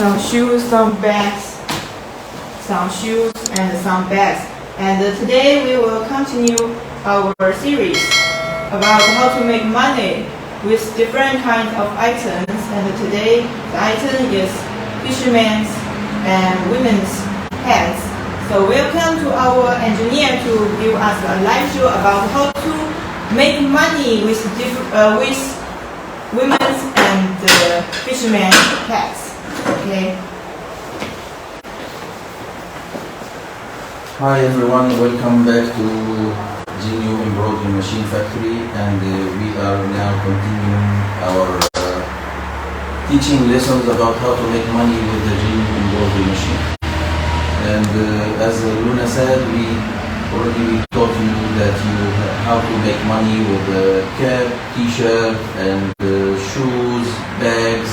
some shoes, some bags, some shoes and some bags. And today we will continue our series about how to make money with different kinds of items. And today the item is fishermen's and women's hats. So welcome to our engineer to give us a live show about how to make money with women's and fishermen's hats. Okay. Hi everyone, welcome back to Jinyu Embroidery Machine Factory, and we are now continuing our teaching lessons about how to make money with the Jinyu Embroidery Machine. And as Luna said, we already taught you that how to make money with a cap, t-shirt and shoes, bags.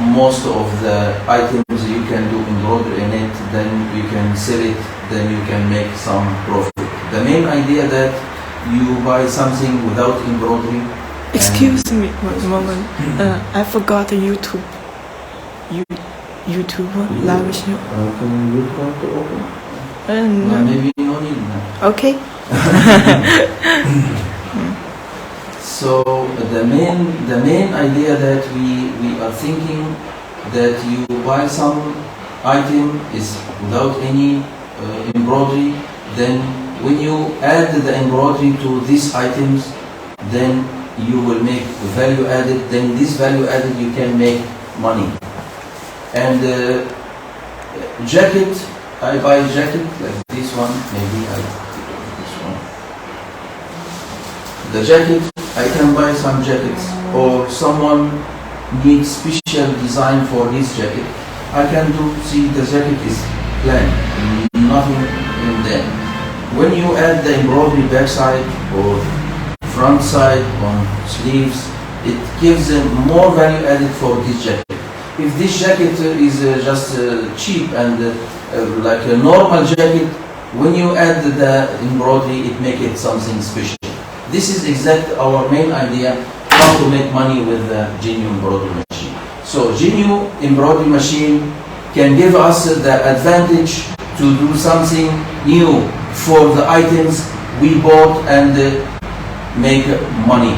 Most of the items you can do embroidery in it, then you can sell it, then you can make some profit. The main idea that you buy something without embroidery. Excuse me one moment. I forgot the YouTube live show. Can you try to open? No. Maybe no need now. Okay. So the main idea that we are thinking that you buy some item is without any embroidery, then when you add the embroidery to these items, then you will make value added, then this value added you can make money. And jacket, I buy a jacket like this one, maybe I take this one. The jacket, I can buy some jackets, or someone needs special design for his jacket. I can do, see the jacket is plain, nothing in there. When you add the embroidery backside or front side on sleeves, it gives them more value added for this jacket. If this jacket is just cheap and like a normal jacket, when you add the embroidery, it makes it something special. This is exactly our main idea, how to make money with the Jinyu Embroidery Machine. So Jinyu Embroidery Machine can give us the advantage to do something new for the items we bought and make money.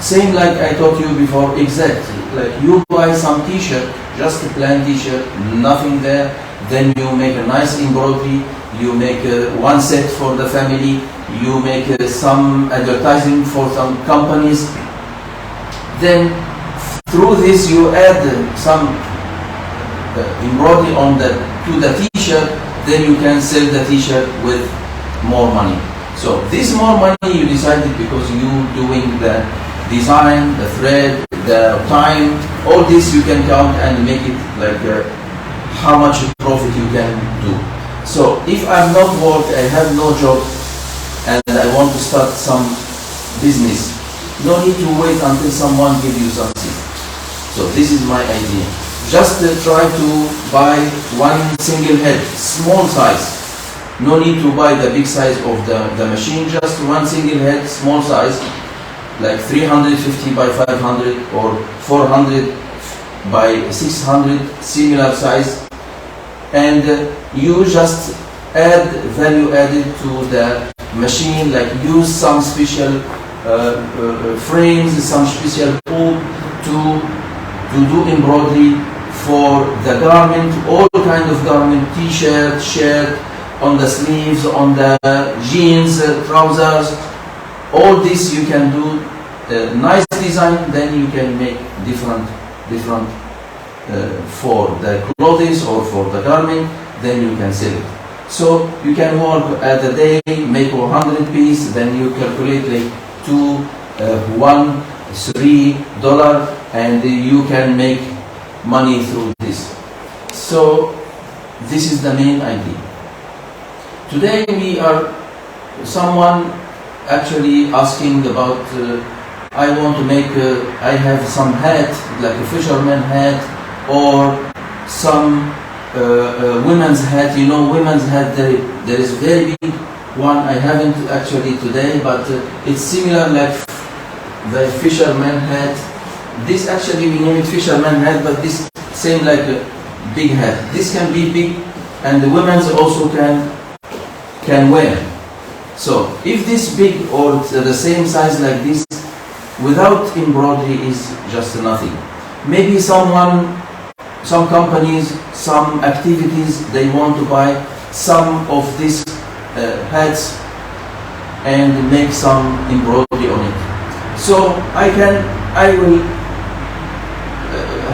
Same like I told you before, exactly. Like you buy some t-shirt, just a plain t-shirt, nothing there, then you make a nice embroidery, you make one set for the family, you make some advertising for some companies, then through this you add some embroidery to the t-shirt, then you can sell the t-shirt with more money. So this more money you decided because you doing the design, the thread, the time, all this you can count and make it like how much profit you can do. So if I'm not work, I have no job and I want to start some business, no need to wait until someone gives you something. So this is my idea. Just try to buy one single head, small size. No need to buy the big size of the machine, just one single head, small size, like 350 by 500 or 400 by 600, similar size. And you just add value added to the machine, like use some special frames, some special hoop to do embroidery for the garment, all kind of garment, t-shirt, shirt, on the sleeves, on the jeans, trousers, all this you can do nice design, then you can make different for the clothes or for the garment, then you can sell it. So you can work at a day, make 100 pieces, then you calculate like $2, $1, $3, and you can make money through this. So this is the main idea. Today we are someone actually asking about I want to make I have some hat, like a fisherman hat, or some women's hat. You know, women's hat, there is very big one. I haven't actually today, but it's similar like the fisherman hat. This actually we name it fisherman hat, but this same like a big hat. This can be big, and the women's also can wear. So if this big or the same size like this, without embroidery is just nothing. Maybe some companies, some activities, they want to buy some of these hats and make some embroidery on it. So I will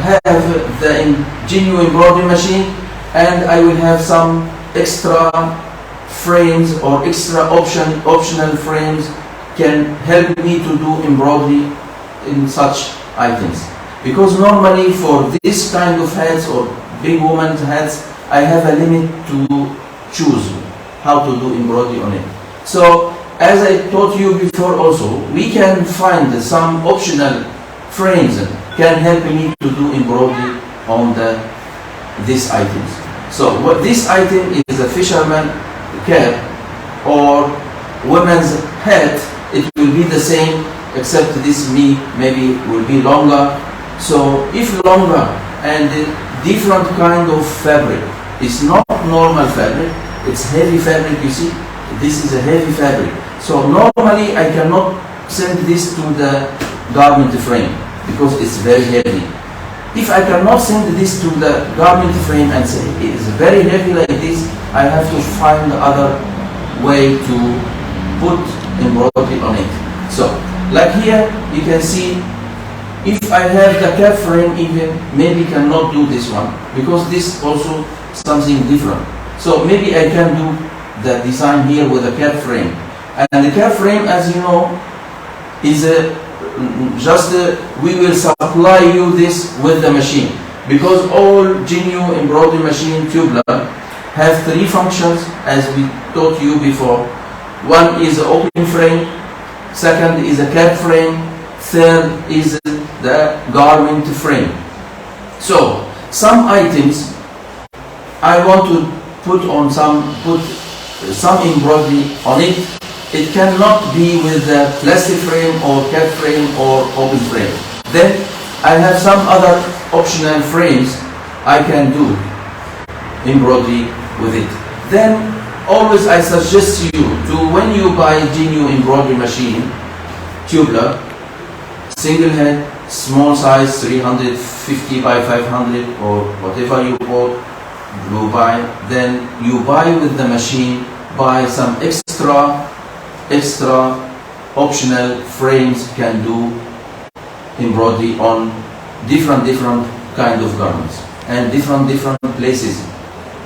have the Jinyu embroidery machine, and I will have some extra frames or extra optional frames can help me to do embroidery in such items. Because normally for this kind of hats or big women's hats, I have a limit to choose how to do embroidery on it. So as I told you before also, we can find some optional frames can help me to do embroidery on these items. So what this item is a fisherman cap or women's hat, it will be the same, except this maybe will be longer. So if longer and different kind of fabric, it's not normal fabric, it's heavy fabric, you see, this is a heavy fabric. So normally I cannot send this to the garment frame because it's very heavy. If I cannot send this to the garment frame and say it is very heavy like this, I have to find other way to put embroidery on it. So like here you can see, if I have the cap frame, even maybe cannot do this one because this also something different. So maybe I can do the design here with a cap frame. And the cap frame, as you know, is we will supply you this with the machine, because all Jinyu embroidery machine tubular have three functions, as we taught you before. One is the open frame, second is a cap frame, third is the garment frame. So some items I want to put some embroidery on it. It cannot be with the plastic frame or cap frame or open frame. Then I have some other optional frames I can do embroidery with it. Then always I suggest you to, when you buy Jinyu embroidery machine, tubular, single head, small size, 350 by 500 or whatever you buy, then you buy with the machine, buy some extra optional frames can do embroidery on different kind of garments and different places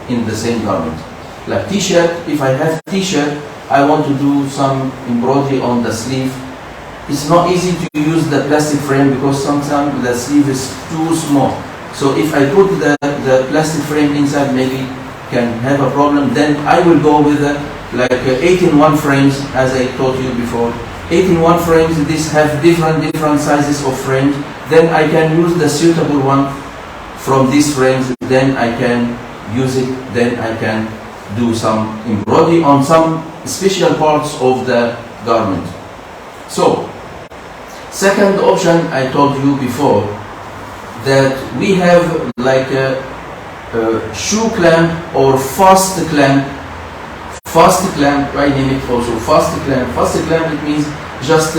in the same garment. Like t-shirt, if I have t-shirt, I want to do some embroidery on the sleeve. It's not easy to use the plastic frame because sometimes the sleeve is too small. So if I put the plastic frame inside, maybe can have a problem. Then I will go with like 8-in-1 frames, as I taught you before. 8-in-1 frames, these have different sizes of frames. Then I can use the suitable one from these frames. Then I can use it. Then I can do some embroidery on some special parts of the garment. So, second option I told you before, that we have like a shoe clamp or fast clamp. Fast clamp, I name it also fast clamp. Fast clamp, it means just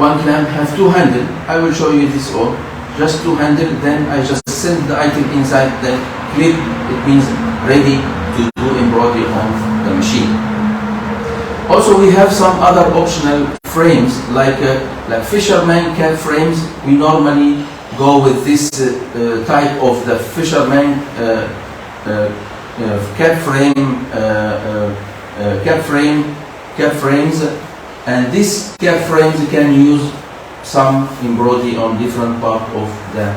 one clamp has two handles. I will show you this all. Just two handles, then I just send the item inside, then clip, it means ready to do embroidery on the machine. Also we have some other optional frames like fisherman cap frames. We normally go with this type of the fisherman cap frames, and these cap frames can use some embroidery on different part of the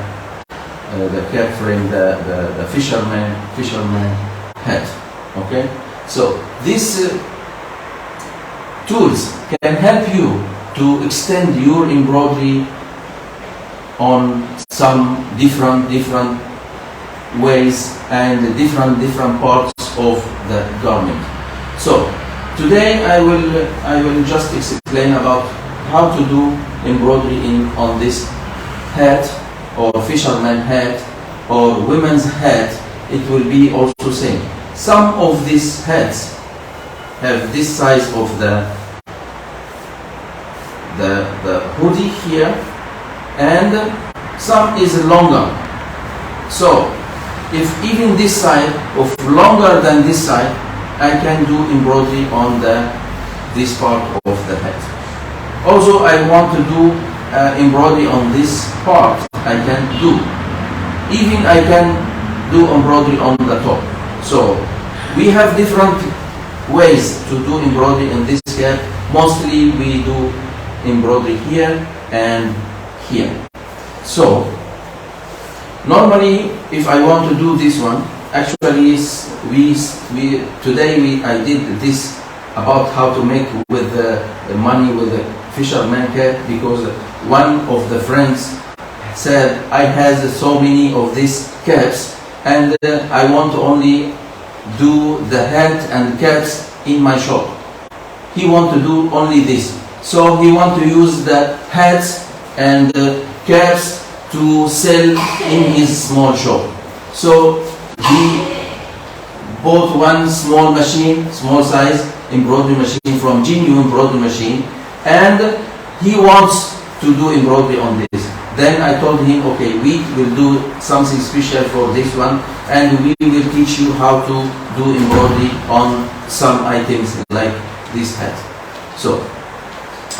cap frame, the fisherman hat. Okay, so these tools can help you to extend your embroidery on some different ways and different parts of the garment. So today I will just explain about how to do embroidery on this hat or fisherman hat or women's hat, it will be also same. Some of these hats have this size of the hoodie here, and some is longer. So if even this side of longer than this side, I can do embroidery on this part of the hat. Also, I want to do embroidery on this part. I can do. Even I can do embroidery on the top. So we have different ways to do embroidery in this cap. Mostly we do embroidery here and here. So normally, if I want to do this one, actually I did this about how to make with the money with the fisherman cap, because one of the friends said, I have so many of these caps and I want to only do the hat and caps in my shop. He want to do only this. So he want to use the hats and caps to sell in his small shop. So he bought one small machine, small size embroidery machine from Jinyu Embroidery Machine, and he wants to do embroidery on this. Then I told him, okay, we will do something special for this one, and we will teach you how to do embroidery on some items like this hat. So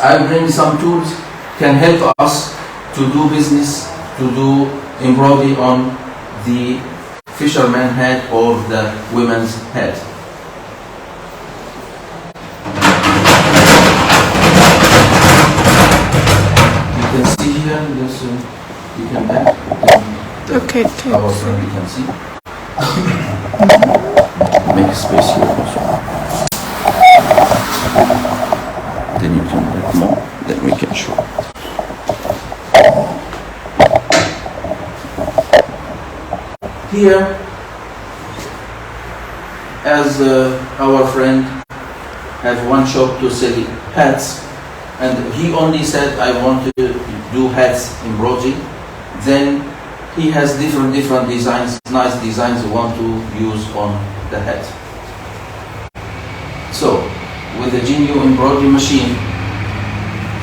I bring some tools can help us to do business, to do embroidery on the fisherman hat or the women's hat. You can see here, this, you can back. Okay, Our friend, you can see. Make a space here also. Then you can back more, then we can show. Here, as our friend have one shop to sell hats, and he only said, I want to do hats embroidery. Then he has different designs, nice designs he want to use on the hat. So with the Jinyu Embroidery Machine,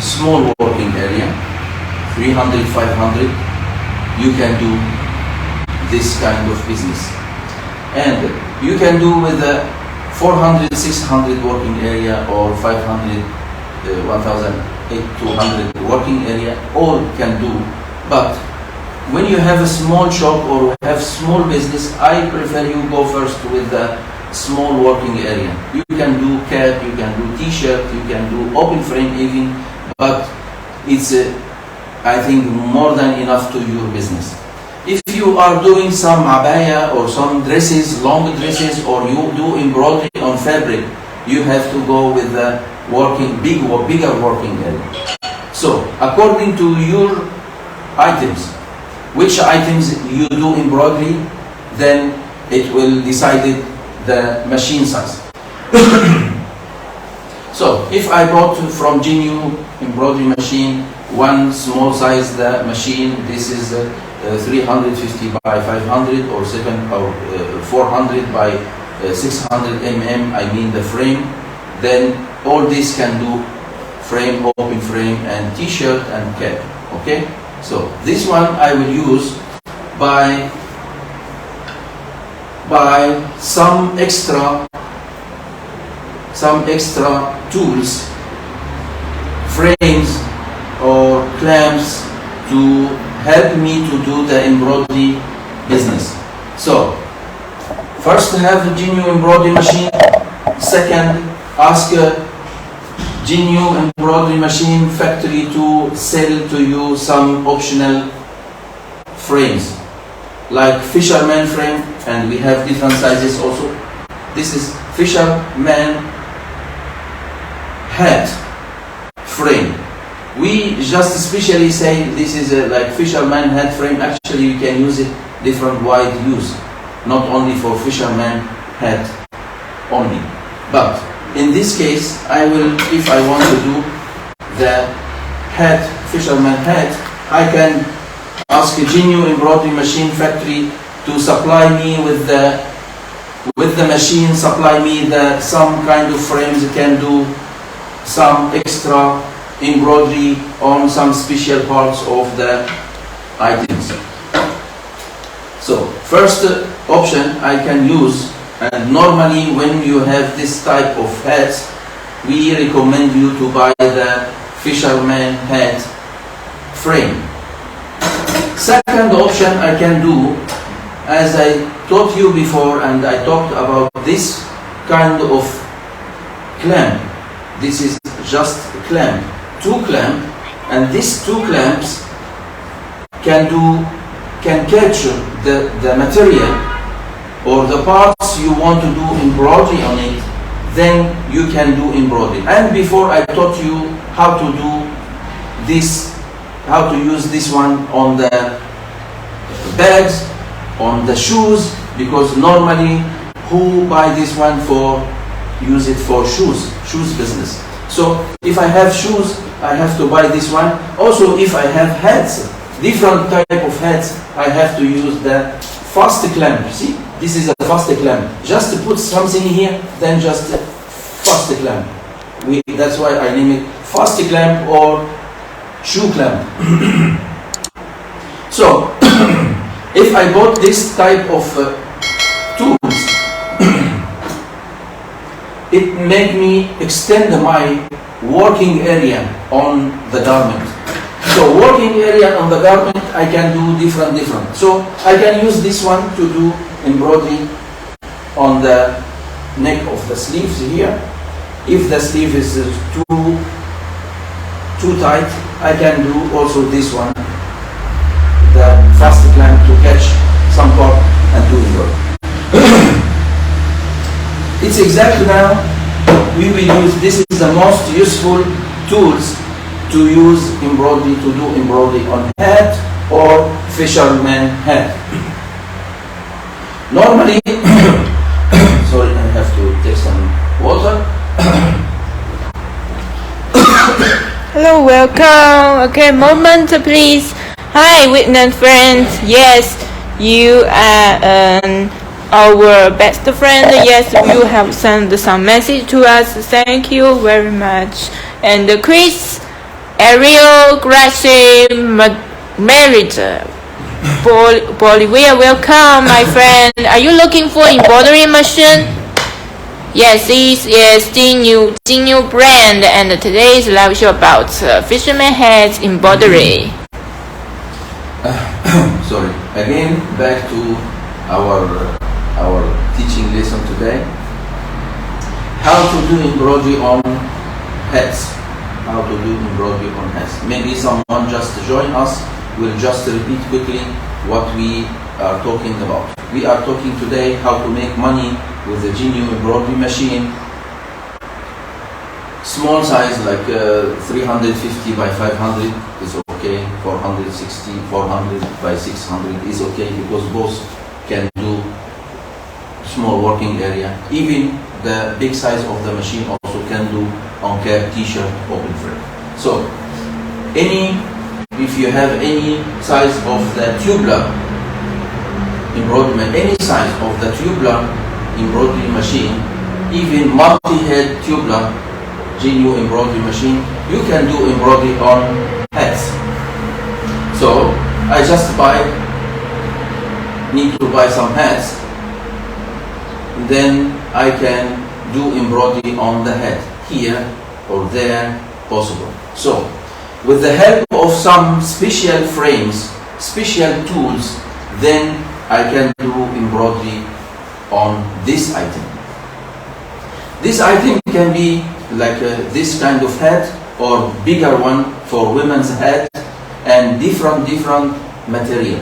small working area, 300, 500, you can do this kind of business. And you can do with the 400, 600 working area or 500, 1,200 working area, all can do. But when you have a small shop or have small business, I prefer you go first with the small working area. You can do cap, you can do t-shirt, you can do open frame even, but it's I think more than enough to your business. If you are doing some abaya or some dresses, long dresses, or you do embroidery on fabric, you have to go with the bigger working area. So according to your items, which items you do embroidery, then it will decide the machine size. So if I bought from Jinyu Embroidery Machine one small size the machine, this is 350 by 500 or 400 by 600 mm, I mean the frame, then all this can do frame, open frame and t-shirt and cap. Okay, so this one I will use by some extra tools, frames or clamps to help me to do the embroidery business. So first have a Jinyu Embroidery Machine, second ask Jinyu Embroidery Machine factory to sell to you some optional frames like fisherman frame, and we have different sizes also. This is fisherman hat frame. We just especially say this is like fisherman hat frame. Actually you can use it different wide use, not only for fisherman hat only. But in this case I will, if I want to do the hat, fisherman hat, I can ask a Jinyu Embroidery Machine factory to supply me with the machine, supply me some kind of frames that can do some extra embroidery on some special parts of the items. So first option I can use, and normally when you have this type of hats, we recommend you to buy the fisherman hat frame. Second option I can do, as I taught you before, and I talked about this kind of clamp. This is just a clamp, two clamps, and these two clamps can catch the material or the parts you want to do embroidery on it. Then you can do embroidery. And before I taught you how to do this, how to use this one on the bags, on the shoes, because normally who buy this one for, use it for shoes business. So if I have shoes, I have to buy this one. Also if I have hats, different type of hats, I have to use the fast clamp. See, this is a fast clamp. Just to put something here, then just fast clamp. That's why I name it fast clamp or shoe clamp. So if I bought this type of tools, it made me extend my working area on the garment. So working area on the garment, I can do different. So I can use this one to do embroidery on the neck of the sleeves here. If the sleeve is too tight, I can do also this one, the fast clamp, to catch some part and do embroidery. It's exactly now we will use, this is the most useful tools to use embroidery, to do embroidery on hat or fisherman hat. Normally, sorry, I have to take some water. Hello, welcome. Okay, moment please. Hi, Vietnam friends. Yes, you are our best friend. Yes, you have sent some message to us. Thank you very much. And Chris, Ariel, Gracie, Merit, Bolivia, welcome, my friend. Are you looking for embroidery machine? Yes, this is Jinyu brand, and today's live show about fisherman hats embroidery. Sorry, again back to our teaching lesson today. How to do embroidery on hats. How to do embroidery on hats. Maybe someone just join us. We'll just repeat quickly what we are talking about. We are talking today how to make money with the Jinyu embroidery machine. Small size like 350 by 500 is okay. 460, 400 by 600 is okay, because both can do small working area. Even the big size of the machine also can do on cap, t-shirt, open frame. So if you have any size of the tubular embroidery, any size of the tubular embroidery machine, even multi-head tubular Jinyu embroidery machine, you can do embroidery on hats. So I just need to buy some hats, then I can do embroidery on the head, here or there, possible. So with the help of some special frames, special tools, then I can do embroidery on this item. This item can be like this kind of hat, or bigger one for women's hat, and different material.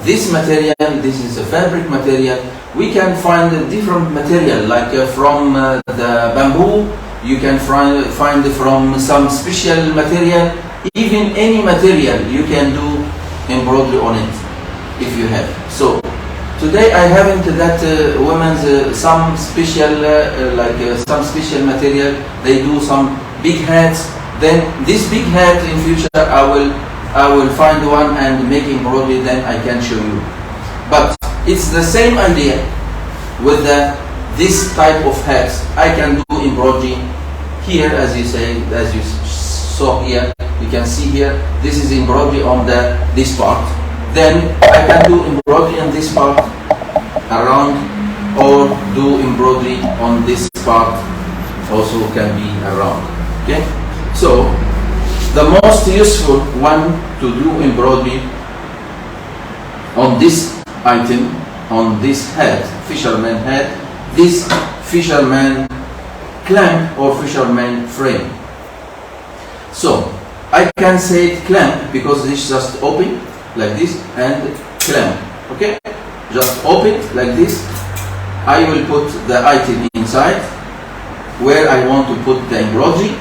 This material, this is a fabric material. We can find a different material, like from the bamboo, you can find from some special material. Even any material you can do embroidery on it if you have. So today I haven't that women's some special some special material. They do some big hats. Then this big hat in future I will I will find one and make embroidery, then I can show you. But it's the same idea with this type of hats. I can do embroidery here, as you saw here. You can see here, this is embroidery on this part. Then I can do embroidery on this part around, or do embroidery on this part, also can be around. Okay, so the most useful one to do embroidery on this item, on this head, fisherman head, this fisherman clamp or fisherman frame. So I can say it clamp because this just open like this and clamp. Okay, just open like this. I will put the item inside where I want to put the embroidery,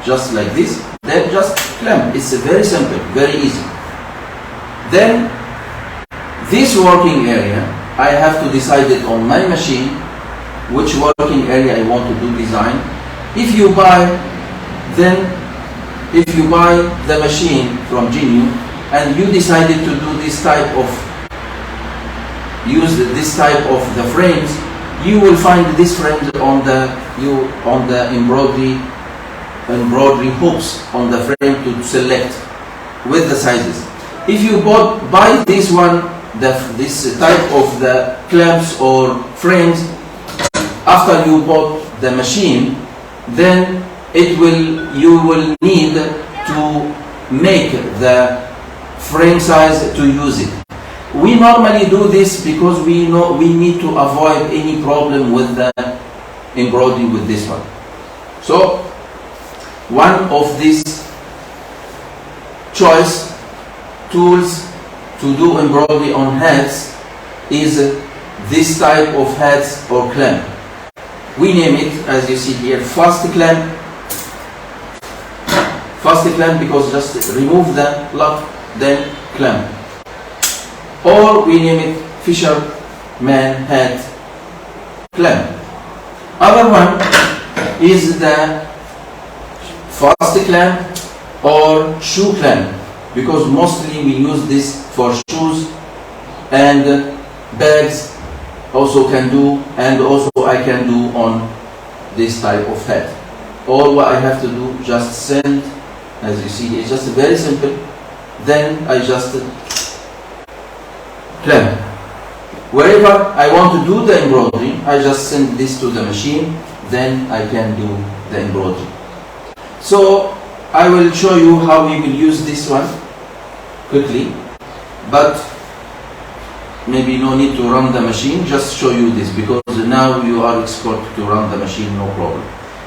just like this. Then just clamp. It's very simple, very easy. Then this working area, I have to decide it on my machine which working area I want to do design. If you buy the machine from Jinyu and you decided to do this type of the frames, you will find this frames on the embroidery hooks on the frame to select with the sizes. If you buy this one, this type of the clamps or frames, after you bought the machine, then you will need to make the frame size to use it. We normally do this because we know we need to avoid any problem with the embroidery with this one. So one of these choice tools to do embroidery on hats is this type of hats or clamp. We name it, as you see here, fast clamp. Fast clamp because just remove the lock, then clamp. Or we name it fisherman hat clamp. Other one is the fast clamp or shoe clamp, because mostly we use this for shoes and bags also can do, and also I can do on this type of hat. All what I have to do, just send, as you see, it's just very simple. Then I just clamp. Wherever I want to do the embroidery, I just send this to the machine, then I can do the embroidery. So I will show you how we will use this one quickly, but maybe no need to run the machine, just show you this because now you are expert to run the machine, no problem.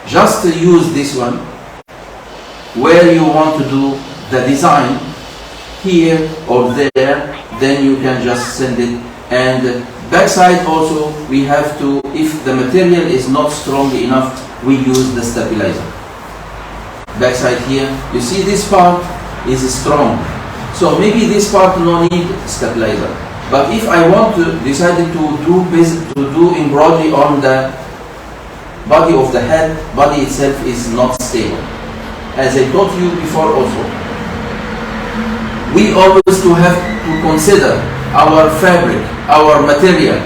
Just use this one where you want to do the design, here or there, then you can just send it. And backside also we have to, if the material is not strong enough, we use the stabilizer. Backside here, you see this part is strong, so maybe this part no need stabilizer. But if I want to decide to do embroidery on the body of the head, body itself is not stable. As I told you before also, we always have to consider our fabric, our material,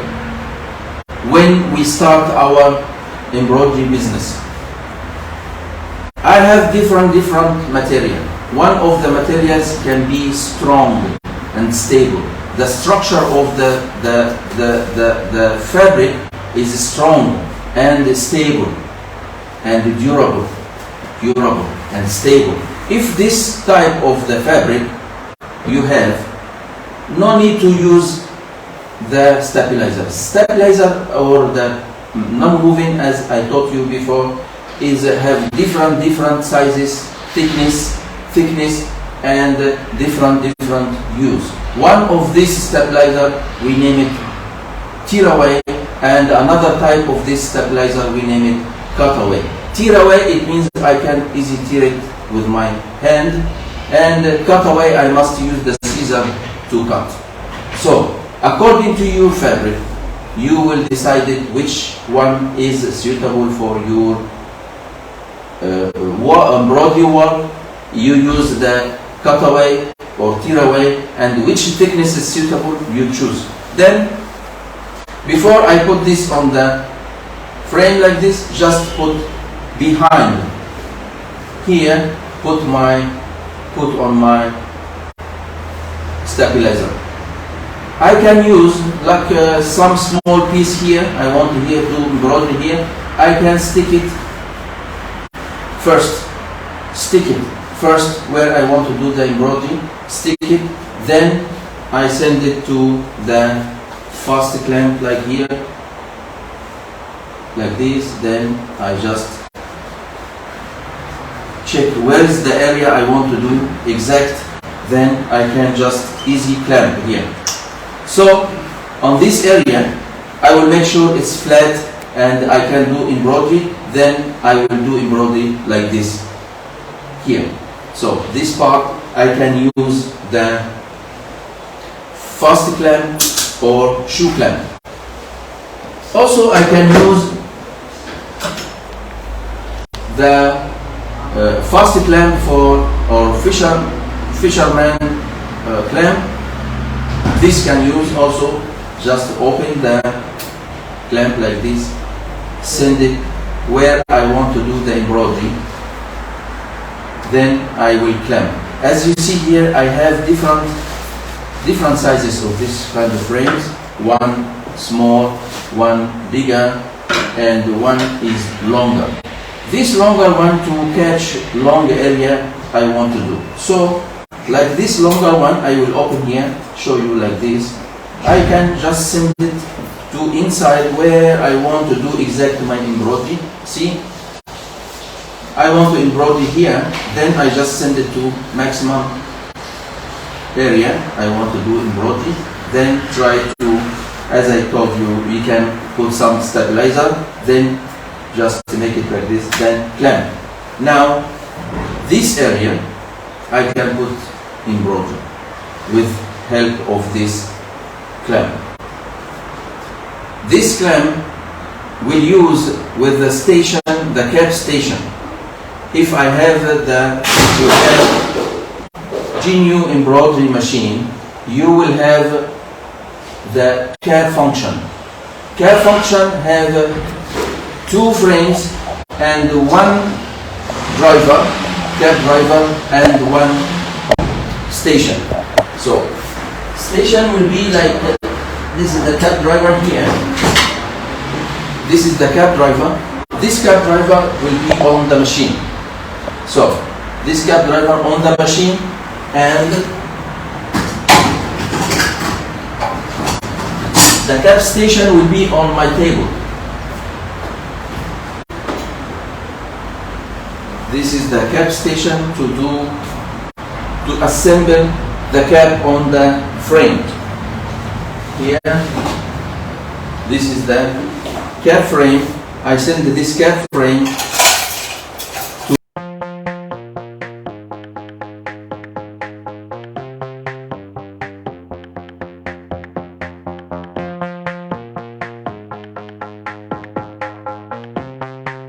when we start our embroidery business. I have different material. One of the materials can be strong and stable. The structure of the fabric is strong and stable and durable and stable. If this type of the fabric you have, no need to use the stabilizer. Stabilizer or the non-moving, as I taught you before, is have different sizes, thickness, and different use. One of this stabilizer we name it tear away, and another type of this stabilizer we name it cut away. Tear away, it means I can easily tear it with my hand, and cut away I must use the scissor to cut. So according to your fabric, you will decide which one is suitable for your embroidery work. You use the cut away or tear away, and which thickness is suitable, you choose. Then, before I put this on the frame like this, just put behind here, put on my stabilizer. I can use like some small piece here. I want here to embroider here. I can stick it first where I want to do the embroidery, stick it, then I send it to the fast clamp like here, like this. Then I just check where is the area I want to do exact, then I can just easy clamp here. So on this area I will make sure it's flat and I can do embroidery, then I will do embroidery like this here. So this part I can use the fast clamp or shoe clamp. Also I can use the fast clamp for or fisherman clamp. This can use also, just open the clamp like this, send it where I want to do the embroidery, then I will clamp. As you see here, I have different sizes of this kind of frames. One small, one bigger, and one is longer. This longer one to catch long area I want to do. So like this longer one, I will open here, show you like this. I can just send it to inside where I want to do exact my embroidery. See, I want to embroider here, then I just send it to maximum area I want to do embroidery. Then try to, as I told you, we can put some stabilizer, then just to make it like this, then clamp. Now this area I can put embroidery with help of this clamp. This clamp will use with the station, the cap station. If I have the Jinyu embroidery machine, you will have the cap function. Cap function have two frames and one driver, cap driver, and one station. So station will be like this is the cap driver here. This is the cap driver. This cap driver will be on the machine. So this cap driver on the machine, and the cap station will be on my table. This is the cap station to assemble the cap on the frame. Here, this is the cap frame. I send this cap frame